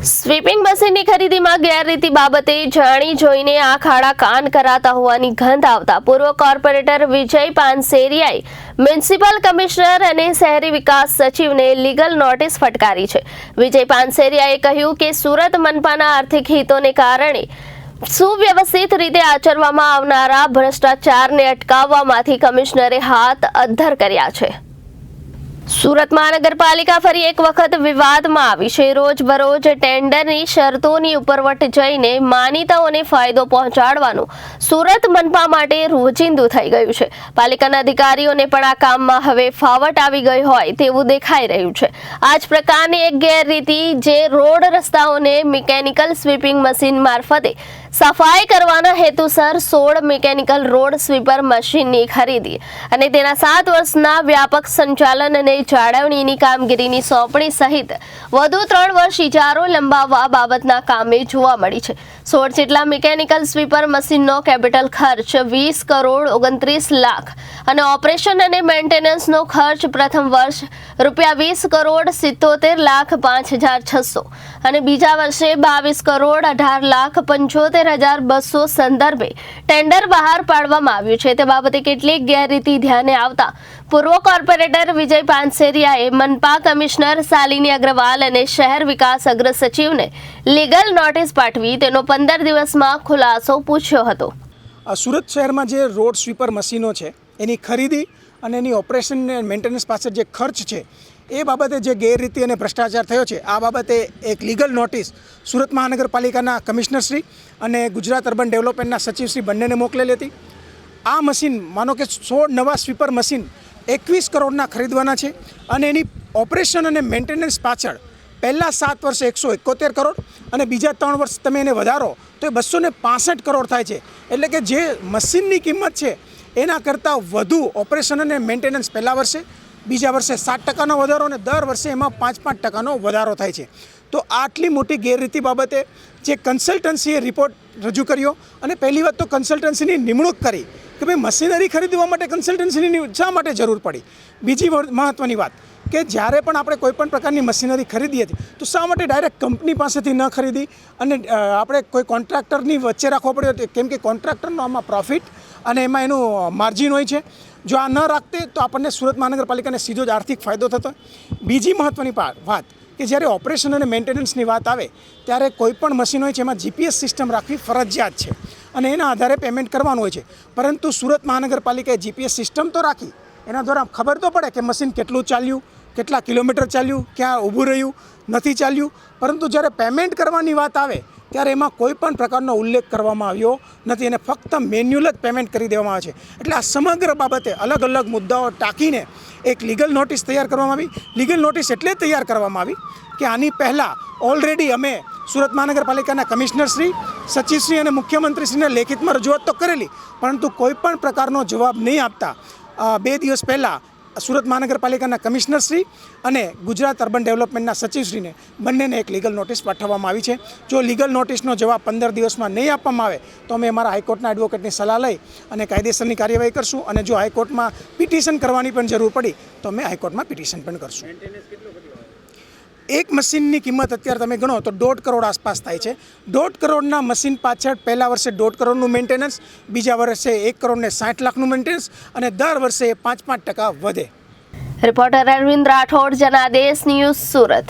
Sweeping મશીનની ખરીદીમાં ગેરરીતિ બાબતે જાણી જોઈને આંખ આડા કાન કરાતા હોવાની ગંધ આવતા પૂર્વ કોર્પોરેટર વિજય પાનસેરિયાએ મ્યુનિસિપલ કમિશનર અને શહેરી વિકાસ સચિવને લીગલ નોટિસ ફટકારી છે। વિજય પાનસેરિયાએ કહ્યું કે સુરત મનપાના આર્થિક હિતોને કારણે સુવ્યવસ્થિત રીતે આચરવામાં આવનારા ભ્રષ્ટાચારને અટકાવવામાંથી કમિશનરે હાથ અદ્ધર કર્યા છે। સુરત મહાનગરપાલિકા ફરી એક વખત વિવાદમાં આવી છે। રોજબરોજ ટેન્ડરની શરતોની ઉપરવટ જઈને માનીતાઓને ફાયદો પહોંચાડવાનું સુરત મનપા માટે રોજિંદુ થઈ ગયું છે। પાલિકાના અધિકારીઓને પણ આ કામમાં હવે ફાવટ આવી ગઈ હોય તેવું દેખાઈ રહ્યું છે। આ જ પ્રકારની એક ગેરરીતિ જે રોડ રસ્તાઓને મિકેનિકલ સ્વીપિંગ મશીન મારફતે સફાઈ કરવાના હેતુસર 16 મિકેનિકલ રોડ સ્વીપર મશીનની ખરીદી અને તેના 7 વર્ષના વ્યાપક સંચાલન અને જાળવણીની કામગીરીની સોંપણી સહિત વધુ 3 વર્ષ ઇજારો લંબાવવા બાબતના કામે જોવા મળી છે। 16 જેટલા મિકેનિકલ સ્વીપર મશીનનો કેપિટલ ખર્ચ 20 કરોડ 29 લાખ અને ઓપરેશન અને મેન્ટેનન્સનો ખર્ચ પ્રથમ વર્ષ ₹20 કરોડ 77 લાખ 5,600 અને બીજા વર્ષે 22 કરોડ 18 લાખ 75,200 સંદર્ભે ટેન્ડર બહાર પાડવામાં આવ્યું છે। તે બાબતે કેટલીક ગેરરીતિ ધ્યાને આવતા પૂર્વ કોર્પોરેટર વિજય પાનસેરિયાએ મનપા કમિશનર શાલિની અગ્રવાલ અને શહેર વિકાસ અગ્ર સચિવને લીગલ નોટિસ પાઠવી તેનો 15 દિવસમાં ખુલાસો પૂછ્યો હતો। સુરત શહેરમાં જે રોડ સ્વીપર મશીનો છે એની ખરીદી અને એની ઓપરેશન અને મેન્ટેનન્સ પાછળ જે ખર્ચ છે એ બાબતે જે ગેરરીતિ અને ભ્રષ્ટાચાર થયો છે આ બાબતે એક લીગલ નોટિસ સુરત મહાનગરપાલિકાના કમિશનરશ્રી અને ગુજરાત અર્બન ડેવલપમેન્ટના સચિવશ્રી બંનેને મોકલેલી હતી। આ મશીન માનો કે 16 નવા સ્વીપર મશીન 21 કરોડના ખરીદવાના છે અને એની ઓપરેશન અને મેન્ટેનન્સ પાછળ પહેલાં 7 વર્ષે 171 કરોડ અને બીજા 3 વર્ષ તમે એને વધારો તો એ 265 કરોડ થાય છે। એટલે કે જે મશીનની કિંમત છે એના કરતાં વધુ ઓપરેશન અને મેન્ટેનન્સ પહેલા વર્ષે, બીજા વર્ષે 7% વધારો અને દર વર્ષે એમાં 5% વધારો થાય છે। તો આટલી મોટી ગેરરીતિ બાબતે જે કન્સલ્ટન્સીએ રિપોર્ટ રજૂ કર્યો અને પહેલી વાત તો કન્સલ્ટન્સીની નિમણૂક કરી કે ભાઈ મશીનરી ખરીદવા માટે કન્સલ્ટન્સીની શા માટે જરૂર પડી। બીજી મહત્ત્વની વાત કે જ્યારે પણ આપણે કોઈપણ પ્રકારની મશીનરી ખરીદીએ છીએ તો શા માટે ડાયરેક્ટ કંપની પાસેથી ન ખરીદી અને આપણે કોઈ કોન્ટ્રાક્ટરની વચ્ચે રાખવો પડ્યો, કેમ કે કોન્ટ્રાક્ટરનો આમાં પ્રોફિટ અને એમાં એનું માર્જિન હોય છે। જો આ ન રાખતે તો આપણને સુરત મહાનગરપાલિકાને સીધો જ આર્થિક ફાયદો થતો। બીજી મહત્ત્વની વાત કે જ્યારે ઓપરેશન અને મેન્ટેનન્સની વાત આવે ત્યારે કોઈપણ મશીન હોય છે એમાં GPS સિસ્ટમ રાખવી ફરજિયાત છે અને એના આધારે પેમેન્ટ કરવાનું હોય છે। પરંતુ સુરત મહાનગરપાલિકાએ GPS સિસ્ટમ તો રાખી, એના દ્વારા ખબર તો પડે કે મશીન કેટલું ચાલ્યું, કેટલા કિલોમીટર ચાલ્યું, ક્યાં ઊભું રહ્યું, નથી ચાલ્યું, પરંતુ જ્યારે પેમેન્ટ કરવાની વાત આવે ત્યારે એમાં કોઈ પણ પ્રકારનો ઉલ્લેખ કરવામાં આવ્યો નથી અને ફક્ત મેન્યુઅલ જ પેમેન્ટ કરી દેવામાં આવે છે। એટલે આ સમગ્ર બાબતે અલગ અલગ મુદ્દાઓ ટાંકીને એક લીગલ નોટિસ તૈયાર કરવામાં આવી। લીગલ નોટિસ એટલે તૈયાર કરવામાં આવી કે આની પહેલાં ઓલરેડી અમે સુરત મહાનગરપાલિકાના કમિશનરશ્રી, સચિવશ્રી અને મુખ્યમંત્રીશ્રીને લેખિતમાં રજૂઆત તો કરેલી, પરંતુ કોઈ પણ પ્રકારનો જવાબ નહીં આપતા 2 દિવસ પહેલાં સુરત મહાનગરપાલિકાના કમિશનરશ્રી અને ગુજરાત અર્બન ડેવલપમેન્ટના સચિવશ્રીને બંનેને એક લીગલ નોટિસ પાઠવવામાં આવી છે। જો લીગલ નોટિસનો જવાબ 15 દિવસમાં નહીં આપવામાં આવે તો અમે અમારા હાઈકોર્ટના એડવોકેટની સલાહ લઈ અને કાયદેસરની કાર્યવાહી કરશું અને જો હાઈકોર્ટમાં પિટિશન કરવાની પણ જરૂર પડી તો અમે હાઈકોર્ટમાં પિટિશન પણ કરશું। એક મશીનની કિંમત અત્યારે તમે ગણો તો 1.5 કરોડ આસપાસ થાય છે। 1.5 કરોડના મશીન પાછળ પહેલા વર્ષે 1.5 કરોડનું મેન્ટેનન્સ, બીજા વર્ષે 1 કરોડ 60 લાખનું મેન્ટેનન્સ અને દર વર્ષે 5% વધે। Reporter Arvind Rathod, Janadesh news, Surat.